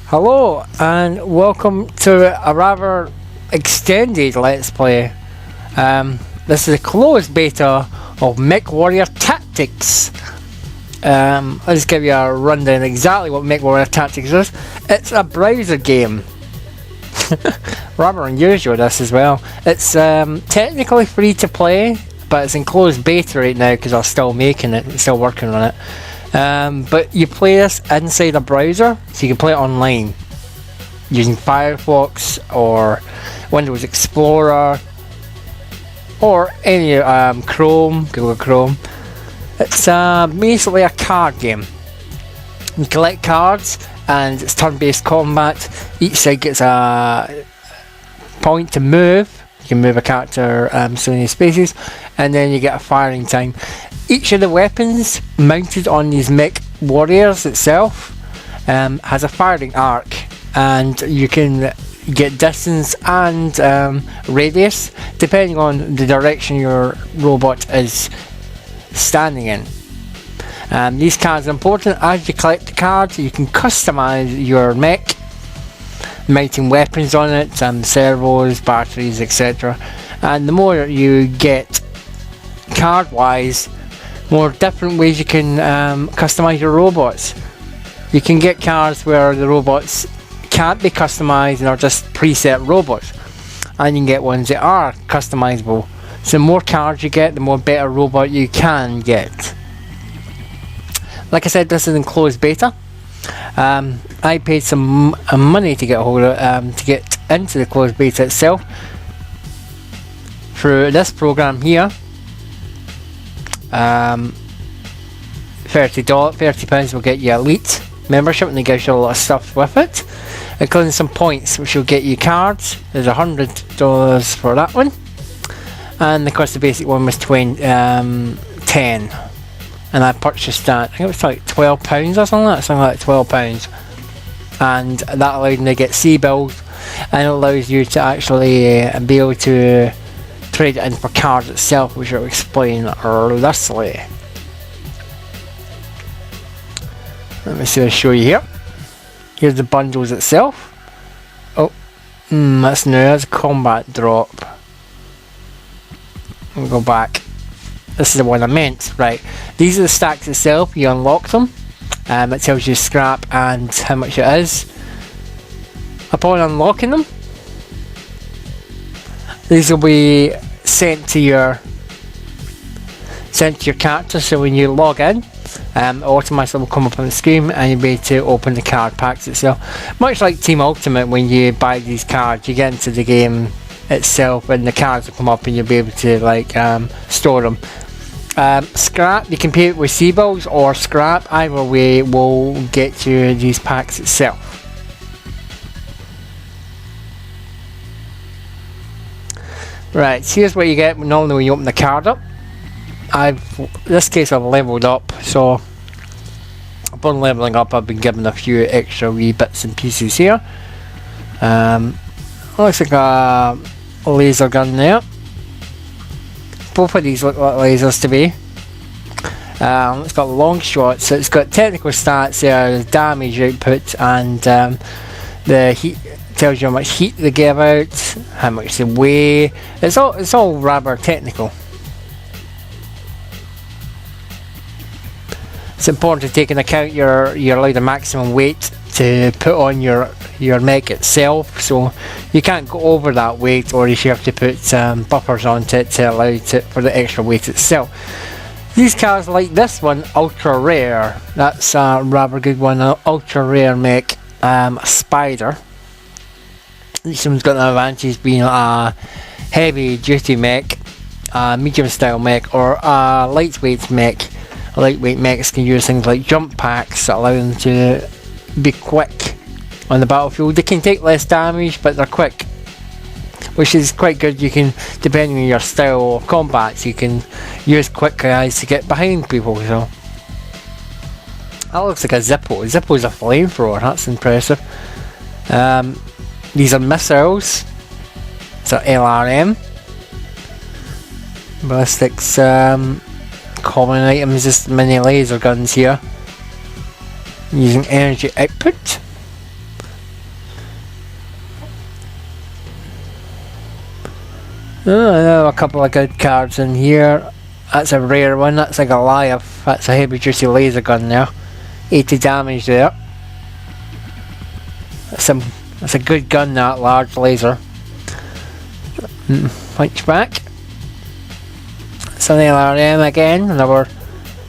Hello and welcome to a rather extended Let's Play. This is a closed beta of Mechwarrior Tactics. I'll just give you a rundown exactly what Mechwarrior Tactics is. It's a browser game. Rather unusual this as well. It's technically free to play, but it's in closed beta right now because I'm still making it, still working on it. But you play this inside a browser, so you can play it online using Firefox or Windows Explorer or any Chrome, Google Chrome. It's basically a card game. You collect cards and it's turn-based combat. Each side gets a point to move. You can move a character so many spaces, and then you get a firing time. Each of the weapons mounted on these Mechwarriors itself has a firing arc, and you can get distance and radius depending on the direction your robot is standing in. These cards are important. As you collect the cards, you can customize your mech, mounting weapons on it, servos, batteries, etc. And the more you get card wise, more different ways you can customize your robots. You can get cards where the robots can't be customized and are just preset robots, and you can get ones that are customizable. So the more cards you get, the more better robot you can get. Like I said, this is in closed beta. I paid some money to get a hold of to get into the closed beta itself through this program here. £30 will get you elite membership, and they give you a lot of stuff with it, including some points which will get you cards. There's $100 for that one, and of course the basic one was 10, and I purchased that. I think it was like £12 or something like £12, and that allowed me to get C-bills, and it allows you to actually be able to trade it in for cards itself, which I'll explain thusly. Let me see, I'll show you here. Here's the bundles itself. Oh, that's new, that's a combat drop. We'll go back. This is the one I meant. Right, these are the stacks itself. You unlock them. It tells you scrap and how much it is. Upon unlocking them, these will be sent to your character. So when you log in, it automatically will come up on the screen, and you'll be able to open the card packs itself. Much like Team Ultimate, when you buy these cards, you get into the game itself, and the cards will come up, and you'll be able to store them. Scrap, you can pay it with C-bills or scrap. Either way will get you these packs itself. Right, so here's what you get normally when you open the card up. In this case I've leveled up, so upon leveling up I've been given a few extra wee bits and pieces here. Looks like a laser gun there. Both of these look like lasers to me. It's got long shots, so it's got technical stats there, damage output, and the heat. Tells you how much heat they give out, how much they weigh. It's all rather technical. It's important to take into account you're allowed a maximum weight to put on your mech itself, so you can't go over that weight, or you have to put buffers onto it to allow it for the extra weight itself. These cards like this one, ultra rare. That's a rather good one, ultra rare mech, Spider. This one's got an advantage being a heavy duty mech, a medium style mech, or a lightweight mech. Lightweight mechs can use things like jump packs that allow them to be quick on the battlefield. They can take less damage, but they're quick, which is quite good. You can, depending on your style of combat, you can use quick guys to get behind people. So that looks like a Zippo. Zippo's a flamethrower, that's impressive. These are missiles. It's an LRM. Ballistics, common items, just mini laser guns here. Using energy output. Oh, I know a couple of good cards in here. That's a rare one. That's a Goliath. That's a heavy duty laser gun there. 80 damage there. That's a good gun, that large laser. Hunchback. It's an LRM again, another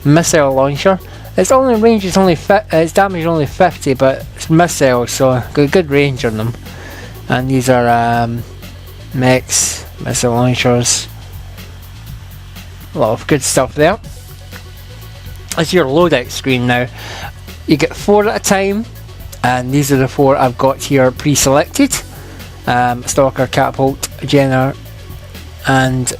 missile launcher. Its only range is only its damage is only 50, but it's missiles, so got good range on them. And these are mechs, missile launchers. A lot of good stuff there. That's your loadout screen now. You get 4 at a time, and these are the 4 I've got here pre-selected. Stalker, Catapult, Jenner, and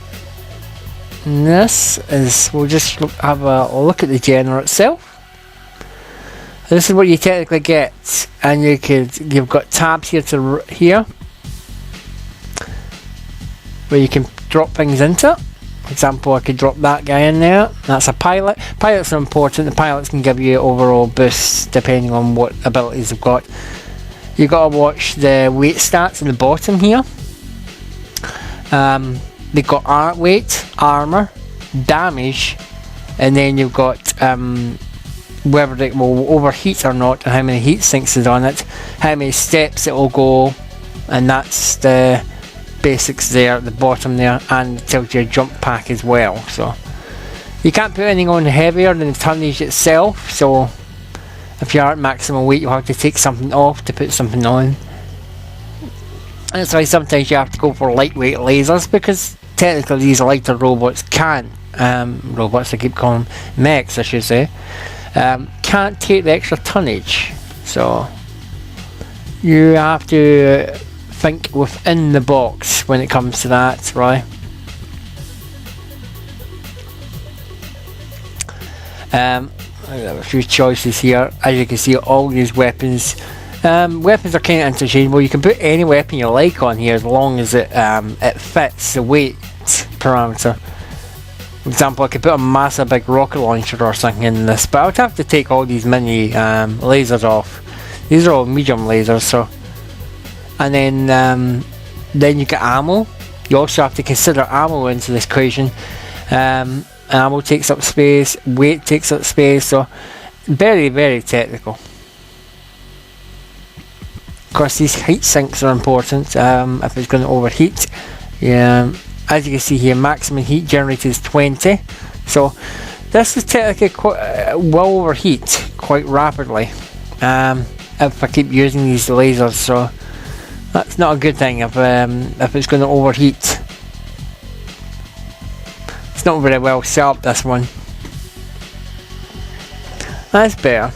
this is, we'll just have a look at the Jenner itself. This is what you technically get, and you've got tabs here to here, where you can drop things into it. For example, I could drop that guy in there. That's a pilot. Pilots are important. The pilots can give you overall boosts depending on what abilities they've got. You gotta watch the weight stats in the bottom here. They've got weight, armor, damage, and then you've got whether it will overheat or not, and how many heat sinks is on it, how many steps it will go, and that's the basics there at the bottom there, and it tells you a jump pack as well. So you can't put anything on heavier than the tonnage itself, so if you are at maximum weight, you'll have to take something off to put something on. And that's why sometimes you have to go for lightweight lasers, because technically these lighter robots can't, robots I keep calling them, mechs I should say, can't take the extra tonnage. So you have to think within the box when it comes to that, right? I have a few choices here. As you can see, all these weapons. Weapons are kind of interchangeable. You can put any weapon you like on here as long as it fits the weight parameter. For example, I could put a massive big rocket launcher or something in this, but I would have to take all these mini lasers off. These are all medium lasers, so. And then you get ammo. You also have to consider ammo into this equation. Ammo takes up space, weight takes up space, so very, very technical. Of course, these heat sinks are important if it's going to overheat. Yeah, as you can see here, maximum heat generated is 20. So this is technically will overheat quite rapidly if I keep using these lasers. So that's not a good thing if it's going to overheat. It's not very well set up, this one. That's better,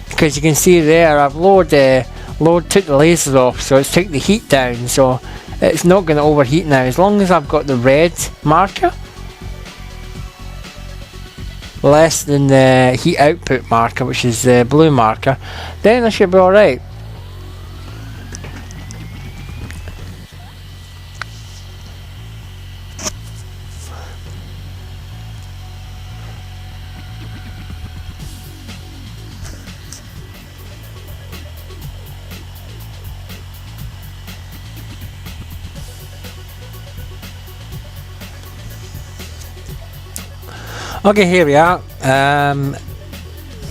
because you can see there I've lowered took the lasers off, so it's took the heat down, so it's not going to overheat now. As long as I've got the red marker less than the heat output marker, which is the blue marker, then I should be alright. Okay, here we are.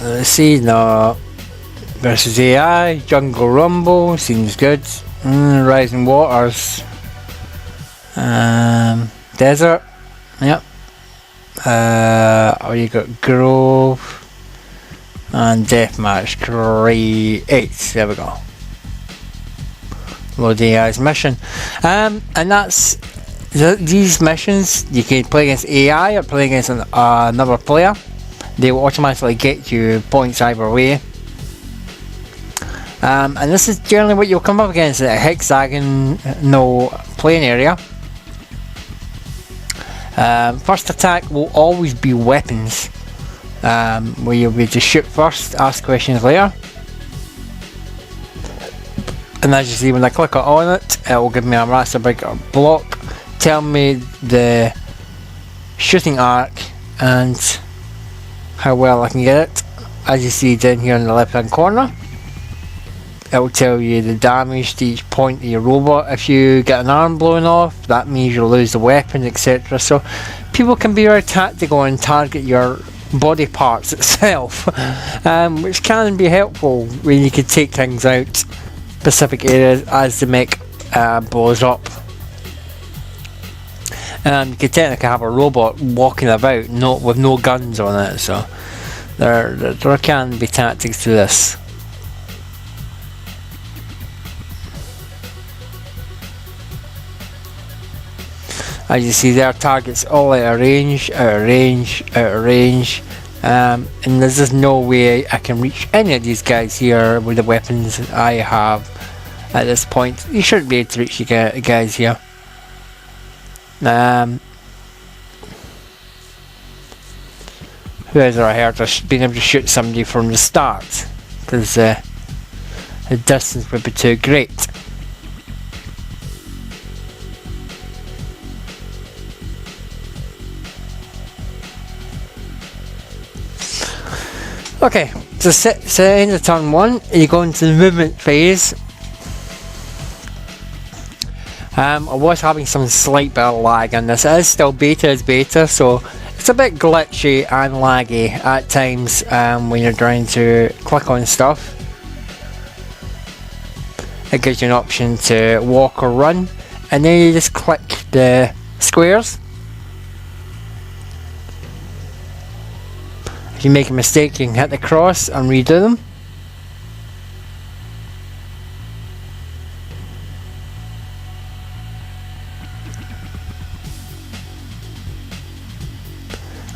Let's see now. Versus AI, Jungle Rumble, seems good. Rising Waters. Desert. Yep. You got Grove. And Deathmatch. Create. There we go. Load AI's mission. And that's these missions. You can play against AI or play against another player. They will automatically get you points either way. And this is generally what you'll come up against: a hexagonal plane area. First attack will always be weapons, where you'll be to shoot first, ask questions later. And as you see, when I click on it, it will give me a massive big block, tell me the shooting arc and how well I can get it. As you see down here in the left hand corner. It'll tell you the damage to each point of your robot. If you get an arm blown off, that means you'll lose the weapon, etc. So people can be very tactical and target your body parts itself, which can be helpful when you can take things out specific areas as the mech blows up. You could technically have a robot walking about with no guns on it, so there can be tactics to this. As you see there, targets all out of range, out of range, out of range, and there's just no way I can reach any of these guys here with the weapons I have at this point. You shouldn't be able to reach the guys here. Whoever I heard of being able to shoot somebody from the start, because the distance would be too great. Okay, so end of turn 1, you go into the movement phase. I was having some slight bit of lag on this. It is still beta, so it's a bit glitchy and laggy at times when you're trying to click on stuff. It gives you an option to walk or run, and then you just click the squares. If you make a mistake, you can hit the cross and redo them.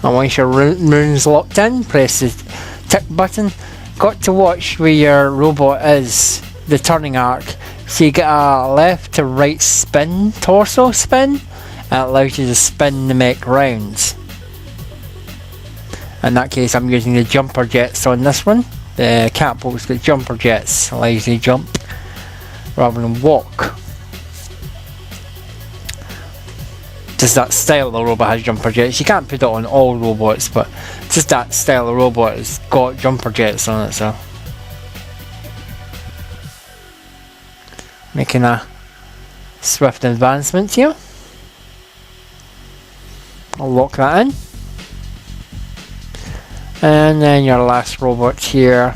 And once your rune's locked in, press the tick button. Got to watch where your robot is, the turning arc. So you get a left to right spin, torso spin, and it allows you to spin the mech rounds. In that case, I'm using the jumper jets on this one. The catapult's got jumper jets, allows you to jump rather than walk. Just that style of the robot has jumper jets. You can't put it on all robots, but just that style of robot has got jumper jets on it, so. Making a swift advancement here. I'll lock that in. And then your last robot here.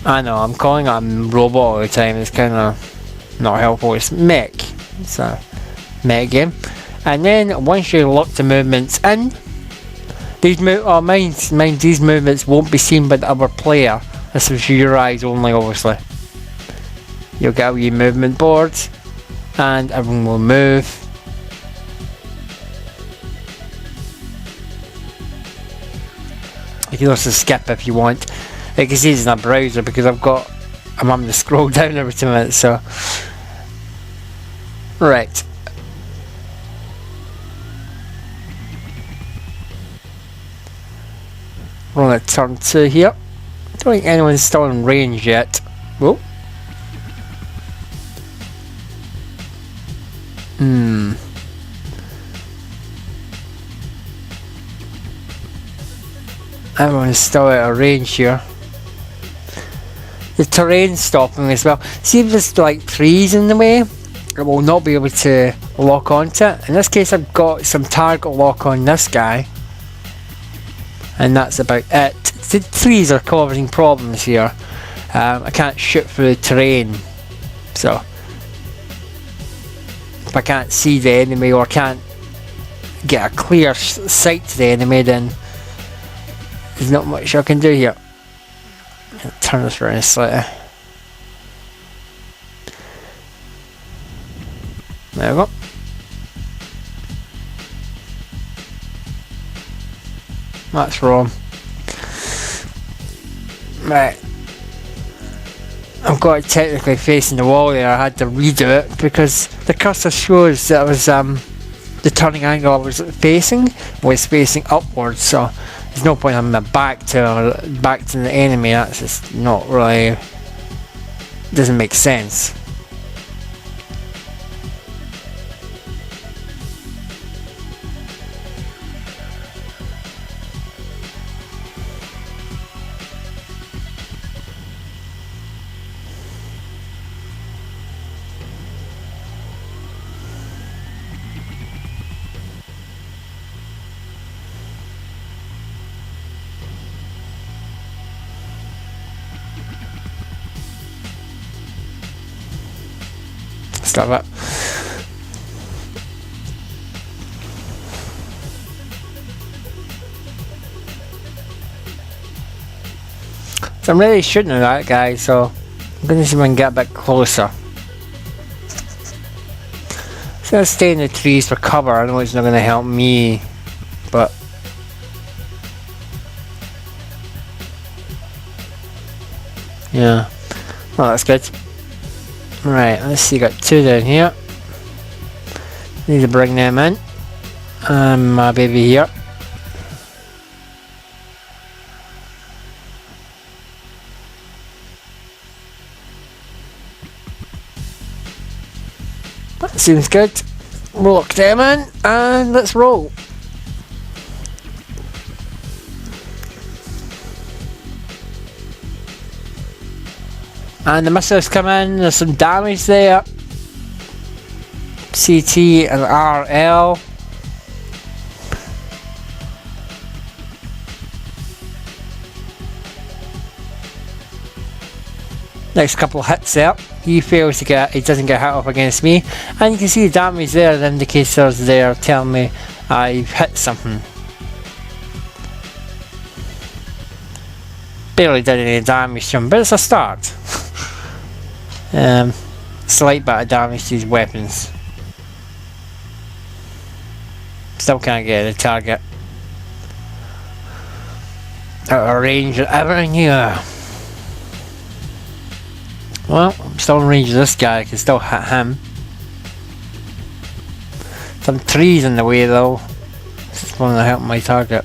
I know, I'm calling it a robot all the time. It's kind of not helpful. It's mech. It's a mech game. And then once you lock the movements in, these these movements won't be seen by the other player. This is your eyes only, obviously. You'll get all your movement boards, and everyone will move. You can also skip if you want. You can see it's in a browser because I'm having to scroll down every 2 minutes, so. Right. We're on turn 2 here. Don't think anyone's still in range yet. Whoa. Everyone's still out of range here. The terrain's stopping as well. See if there's like trees in the way, it will not be able to lock onto it. In this case, I've got some target lock on this guy, and that's about it. The trees are causing problems here. I can't shoot through the terrain, so if I can't see the enemy or can't get a clear sight to the enemy, then there's not much I can do here. I'll turn this around slightly. There we go. That's wrong. Right. I've got it technically facing the wall there. I had to redo it because the cursor shows that it was the turning angle I was facing was facing upwards, so there's no point having my back to the enemy. That's just not really, doesn't make sense. Stop it. So I'm really shooting at that guy, so I'm going to see if I can get a bit closer. I'm going to stay in the trees for cover. I know it's not going to help me, but yeah. Well, that's good. Right, let's see, got two down here. Need to bring them in. And my baby here. That seems good. We'll lock them in and let's roll. And the missiles come in, there's some damage there. CT and RL. Next couple of hits there. He fails to get, he doesn't get hit up against me. And you can see the damage there, the indicators there telling me I've hit something. Barely did any damage to him, but it's a start. Slight bit of damage to his weapons. Still can't get the target. Out of range and everything here. Well, I'm still in range of this guy, I can still hit him. Some trees in the way though. Just want to help my target.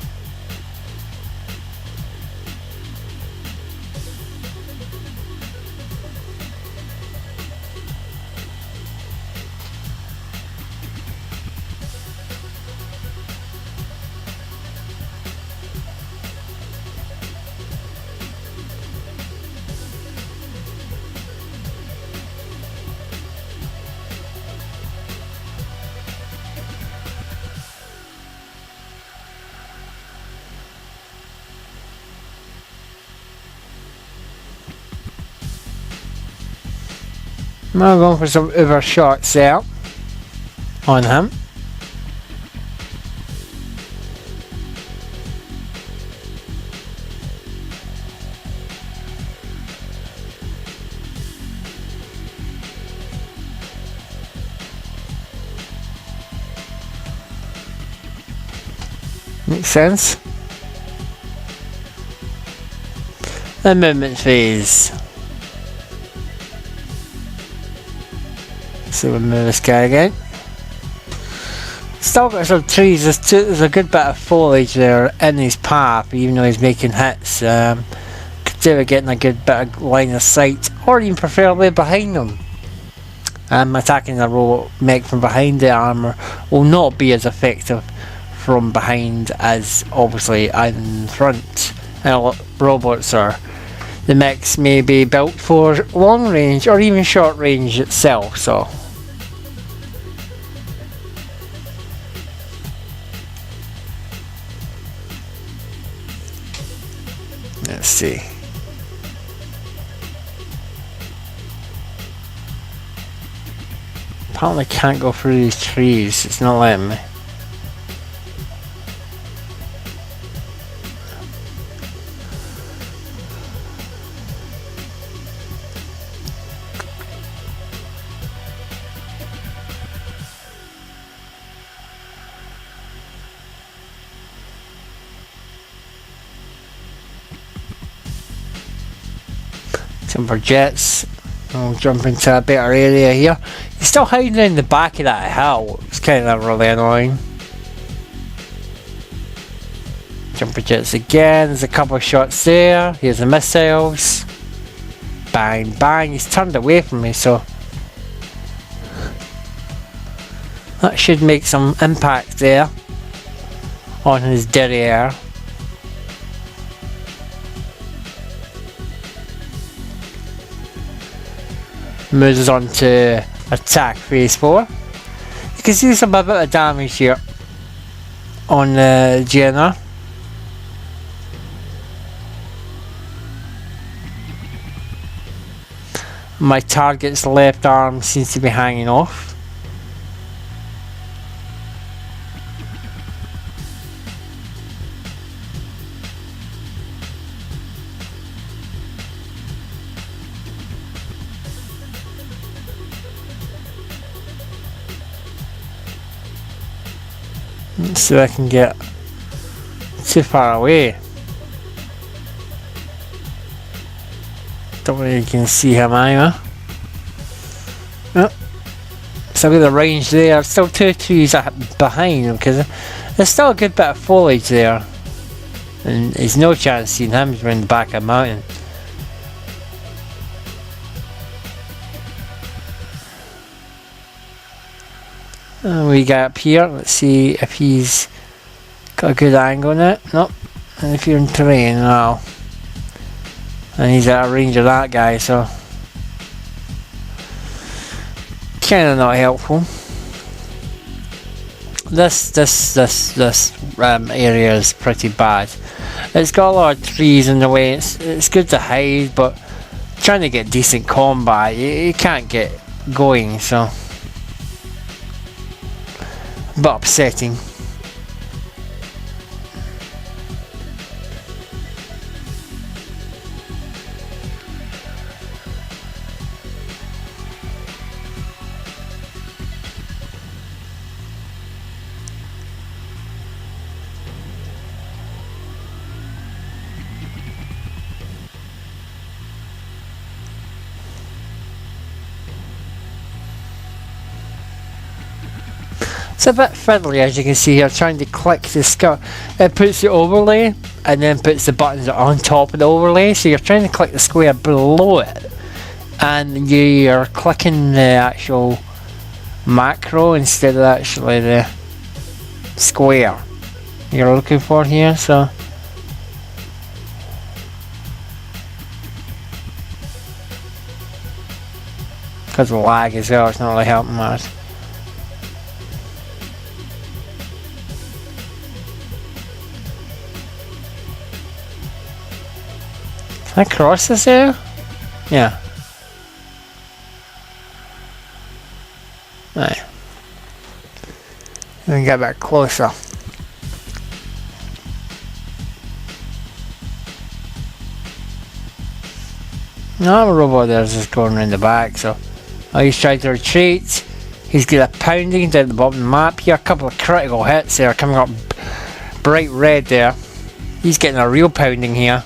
I'm going for some other shots there on him. Makes sense. The movement phase. So we'll move this guy again. Still got some trees, there's a good bit of foliage there in his path, even though he's making hits. Could do with getting a good bit of line of sight, or even preferably behind him. Attacking the robot mech from behind the armour will not be as effective from behind as obviously in front. Robots are. The mechs may be built for long range or even short range itself, so. Let's see. Apparently can't go through these trees, it's not letting me. Timber jets. I'll jump into a better area here. He's still hiding in the back of that hill. It's kind of really annoying. Jumper jets again. There's a couple of shots there. Here's the missiles. Bang, bang. He's turned away from me, so that should make some impact there on his derriere. Moves on to attack phase 4. You can see some bit of damage here on the Jenna. My target's left arm seems to be hanging off. So I can get too far away. Don't know if you can see him either. Oh. So with the range there, still 2 trees behind him because there's still a good bit of foliage there. And there's no chance seeing him around the back of the mountain. And we get up here, let's see if he's got a good angle on it. Nope. And if you're in terrain, no. And he's out of range of that guy, so kinda not helpful. This area is pretty bad. It's got a lot of trees in the way. It's good to hide, but trying to get decent combat, you can't get going, so a bit upsetting. It's a bit fiddly, as you can see here, trying to click the square. It puts the overlay and then puts the buttons on top of the overlay, so you're trying to click the square below it and you're clicking the actual macro instead of actually the square you're looking for here, so because of lag as well, it's not really helping much. Can I cross this area? Yeah. Right. Let me get back closer. No, the robot there's just going around the back, so he's trying to retreat. He's got a pounding down the bottom of the map here. A couple of critical hits there coming up bright red there. He's getting a real pounding here.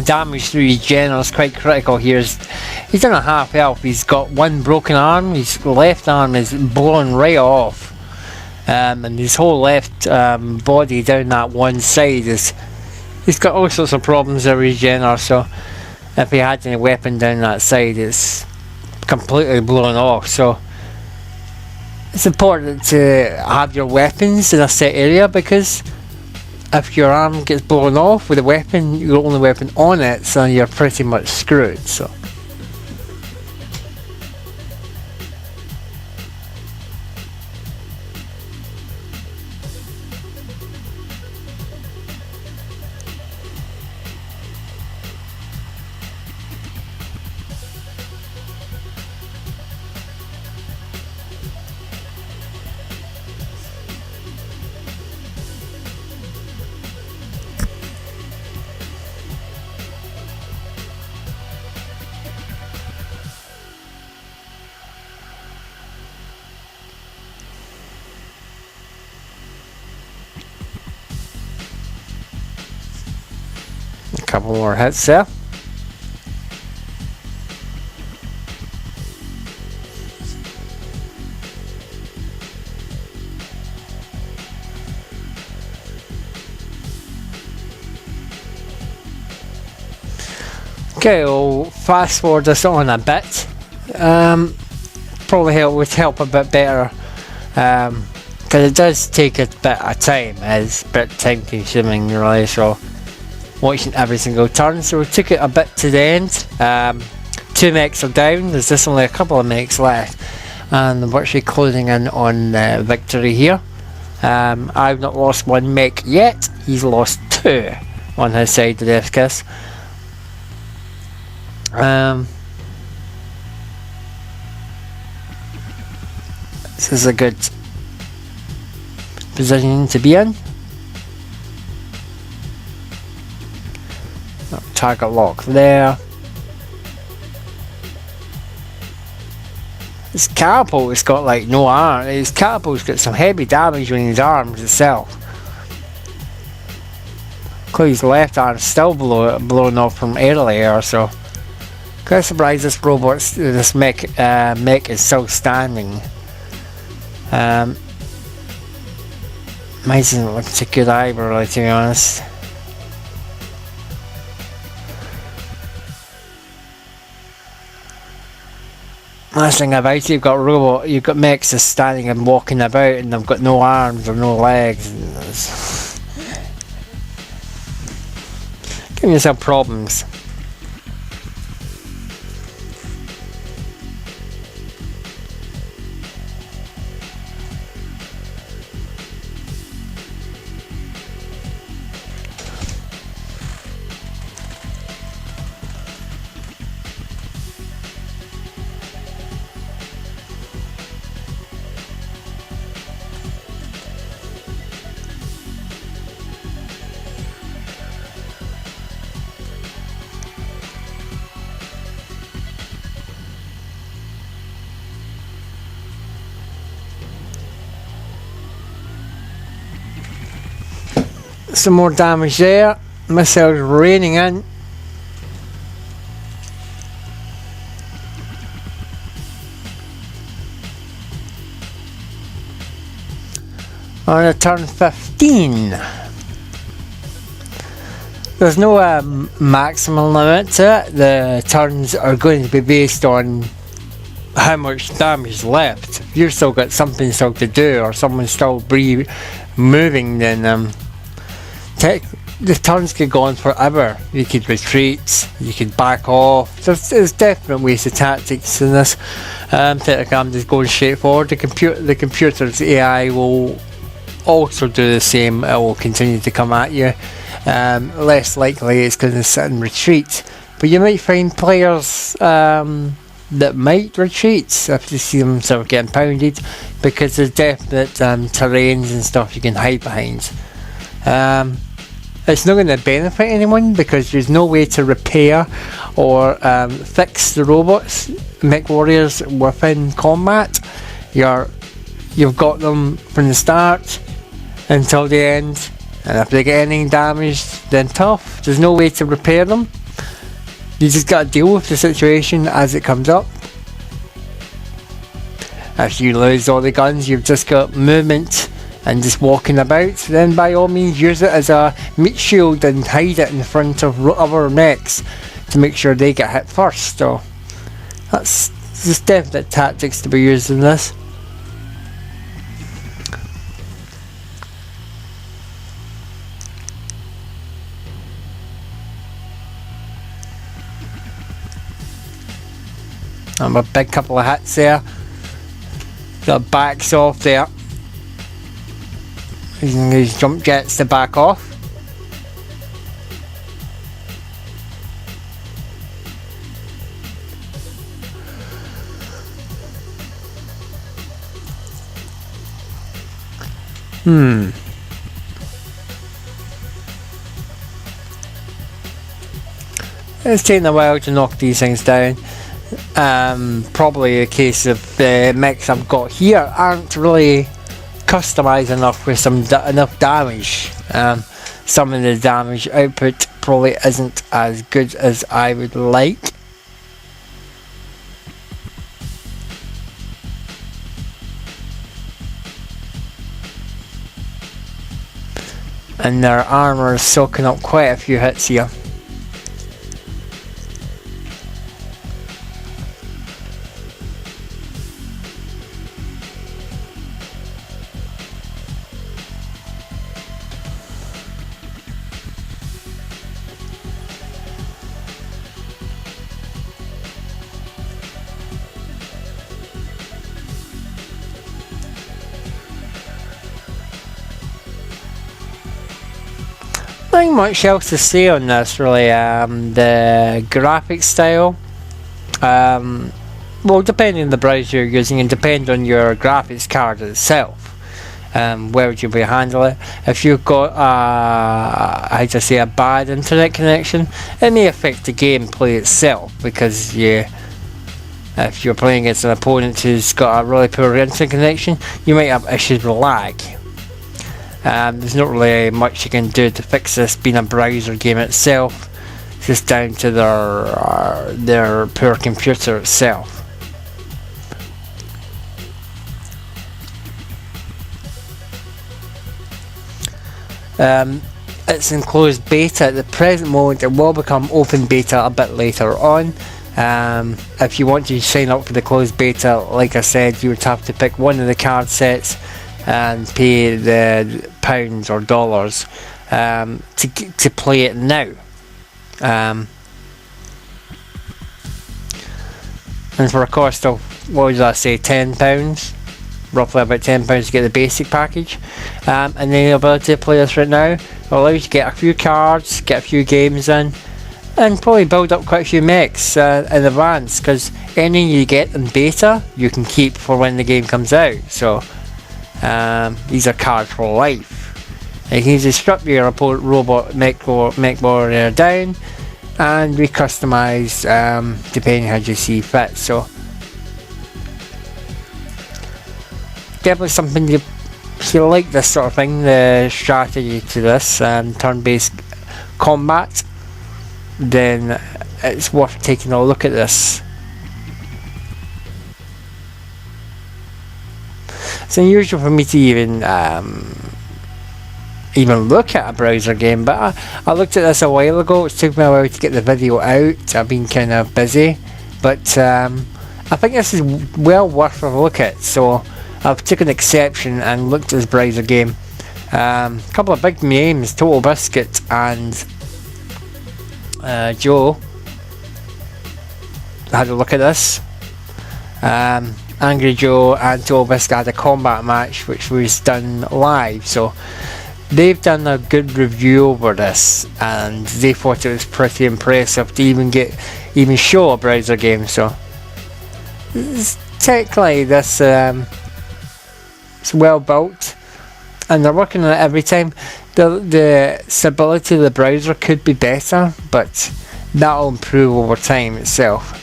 Damage through his general is quite critical here. He's done a half health. He's got one broken arm. His left arm is blown right off, and his whole left body down that one side is. He's got all sorts of problems with his general. So if he had any weapon down that side, it's completely blown off. So it's important to have your weapons in a set area, because if your arm gets blown off with a weapon, your only weapon on it, so you're pretty much screwed. So a couple more hits there. Okay, we'll fast forward this on a bit. Probably would help a bit better, because it does take a bit of time. It's a bit time consuming, really, so watching every single turn. So we took it a bit to the end. 2 mechs are down. There's just only a couple of mechs left. and I'm virtually closing in on victory here. I've not lost one mech yet. He's lost 2 on his side of the F-Kiss. This is a good position to be in. Target lock there. His catapult's got like no arm. His catapult's got some heavy damage on his arms itself. His left arm's still blown off from earlier, so quite surprised this mech is still standing. Mine doesn't look too good either, really, to be honest. Last thing about it, you've got mechs just standing and walking about, and they've got no arms or no legs. Giving yourself problems. Some more damage there. Missiles raining in. On a turn 15. There's no maximum limit to it. The turns are going to be based on how much damage is left. If you've still got something still to do, or someone's still moving, then the turns could go on forever. You could retreat, you could back off. There's different ways of tactics in this. Technically I'm just going straight forward. The computer's AI will also do the same. It will continue to come at you. Less likely it's going to sit and retreat, but you might find players that might retreat if they see themselves getting pounded, because there's definite terrains and stuff you can hide behind. It's not going to benefit anyone because there's no way to repair or fix the robots, Mechwarriors within combat. You've got them from the start until the end, and if they get any damage, then tough. There's no way to repair them. You just got to deal with the situation as it comes up. If you lose all the guns, you've just got movement and just walking about, then by all means use it as a meat shield and hide it in front of other mechs to make sure they get hit first. So that's just definite tactics to be used in this. A big couple of hits there. Got backs off there. Using his jump jets to back off. It's taking a while to knock these things down. Probably a case of the mechs I've got here aren't really customized enough with enough damage. Some of the damage output probably isn't as good as I would like. And their armor is soaking up quite a few hits here. Nothing much else to say on this really. The graphics style, well, depending on the browser you're using and depend on your graphics card itself. Where would you be handle it? If you've got how to say, a bad internet connection, it may affect the gameplay itself, because if you're playing against an opponent who's got a really poor internet connection, you might have issues with lag. There's not really much you can do to fix this, being a browser game itself. It's just down to their poor computer itself. It's in closed beta at the present moment. It will become open beta a bit later on. If you want to sign up for the closed beta, like I said, you would have to pick one of the card sets and pay the pounds or dollars to play it now. And for a cost of, what did I say, £10, roughly about £10 to get the basic package, and then the ability to play this right now will allow you to get a few cards, get a few games in, and probably build up quite a few mechs in advance, because any you get in beta you can keep for when the game comes out. So these are cards for life. You can easily strip your robot Mechwarrior down and recustomize depending how you see fit. So definitely something if you like this sort of thing, the strategy to this turn-based combat, then it's worth taking a look at this. It's unusual for me to even look at a browser game, but I looked at this a while ago. It took me a while to get the video out. I've been kind of busy, but I think this is well worth a look at. So I've taken exception and looked at this browser game. A couple of big names, Total Biscuit and Joe. I had a look at this. Angry Joe and Total Biscuit had a combat match which was done live, so they've done a good review over this and they thought it was pretty impressive to even show a browser game. So technically this it's well built and they're working on it every time. The stability of the browser could be better, but that'll improve over time itself.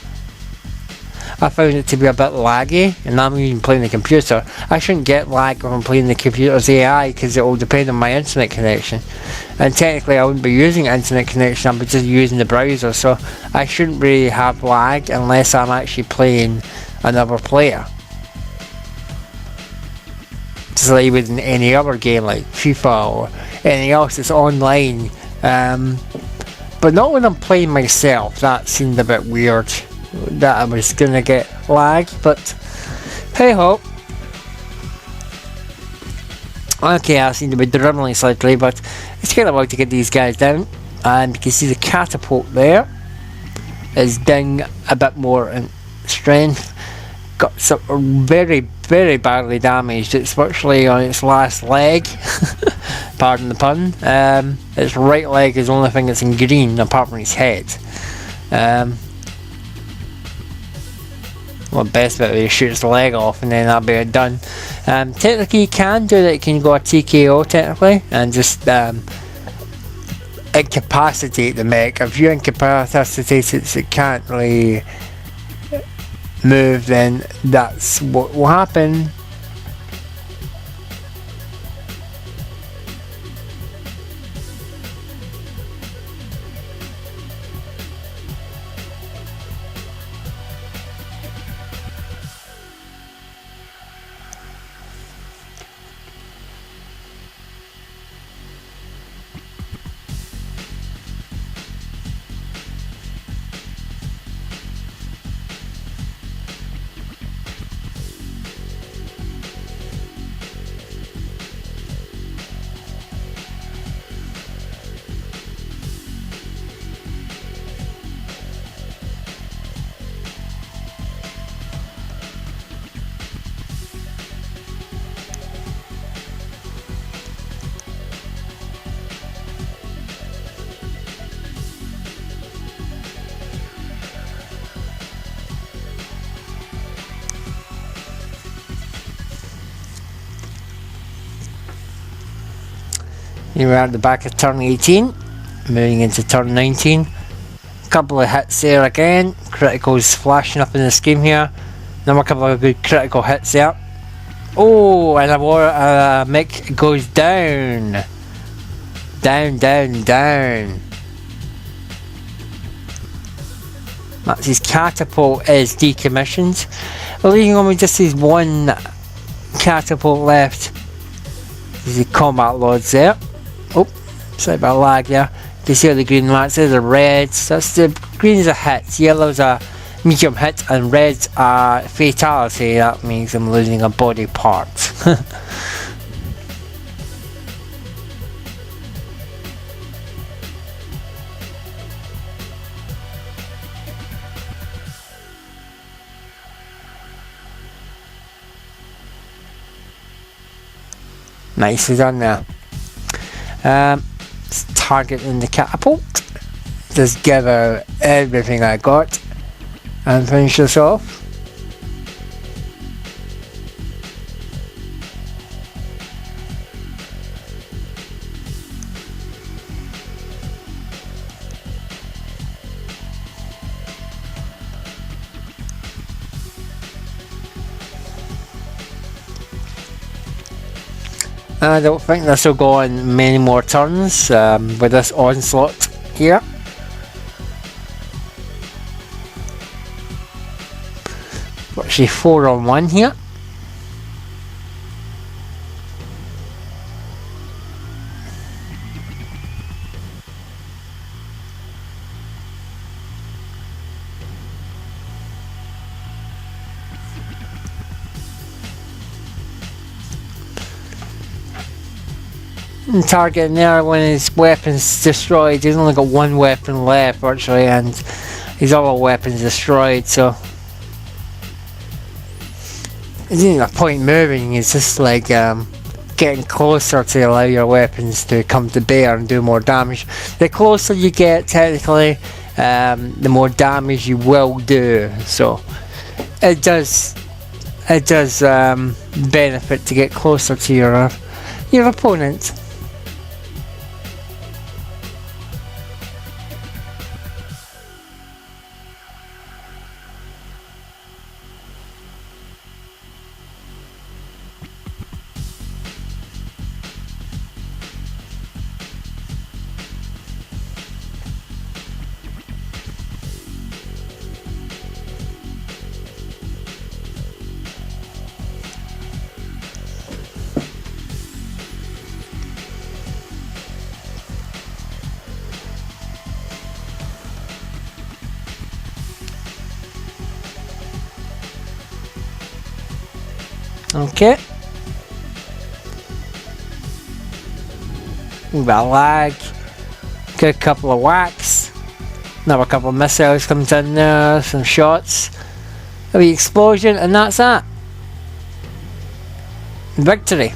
I found it to be a bit laggy, and I'm even playing the computer. I shouldn't get lag when I'm playing the computer's AI, because it will depend on my internet connection. And technically I wouldn't be using internet connection, I'd be just using the browser, so I shouldn't really have lag unless I'm actually playing another player. Just like with any other game like FIFA or anything else that's online. But not when I'm playing myself. That seemed a bit weird, that I was gonna get lag, but hey ho. Okay, I seem to be dribbling slightly, but it's kind of hard to get these guys down. And you can see the catapult there is down a bit more in strength. Got some very, very badly damaged. It's virtually on its last leg. Pardon the pun. Its right leg is the only thing that's in green apart from its head. Well, best bit is shoot its leg off and then that'll be it done. Technically you can do that, you can go a TKO technically and just incapacitate the mech. If you incapacitate it so it can't really move, then that's what will happen. Here we're at the back of turn 18, moving into turn 19. Couple of hits there again, criticals flashing up in the scheme here. Another couple of good critical hits there. Oh, and a mech goes down. Down. That's his catapult is decommissioned. We're leaving on with just his one catapult left. There's the combat lords there. Oh, sorry about lag there. You can see all the green marks there, the reds. That's the greens are hits, yellows are medium hit, and reds are fatality. That means I'm losing a body part. Nicely done there. Targeting the catapult. Just give out everything I got and finish this off. I don't think this will go on many more turns with this onslaught here. Actually 4 on 1 here. Targeting there when his weapon's destroyed. He's only got one weapon left virtually, and his other weapon's destroyed, so there's no point moving. It's just like getting closer to allow your weapons to come to bear and do more damage. The closer you get, technically, the more damage you will do. So it does benefit to get closer to your opponent. Okay. We've got a lag. Good couple of whacks. Another couple of missiles comes in there. Some shots. A wee explosion, and that's that. Victory.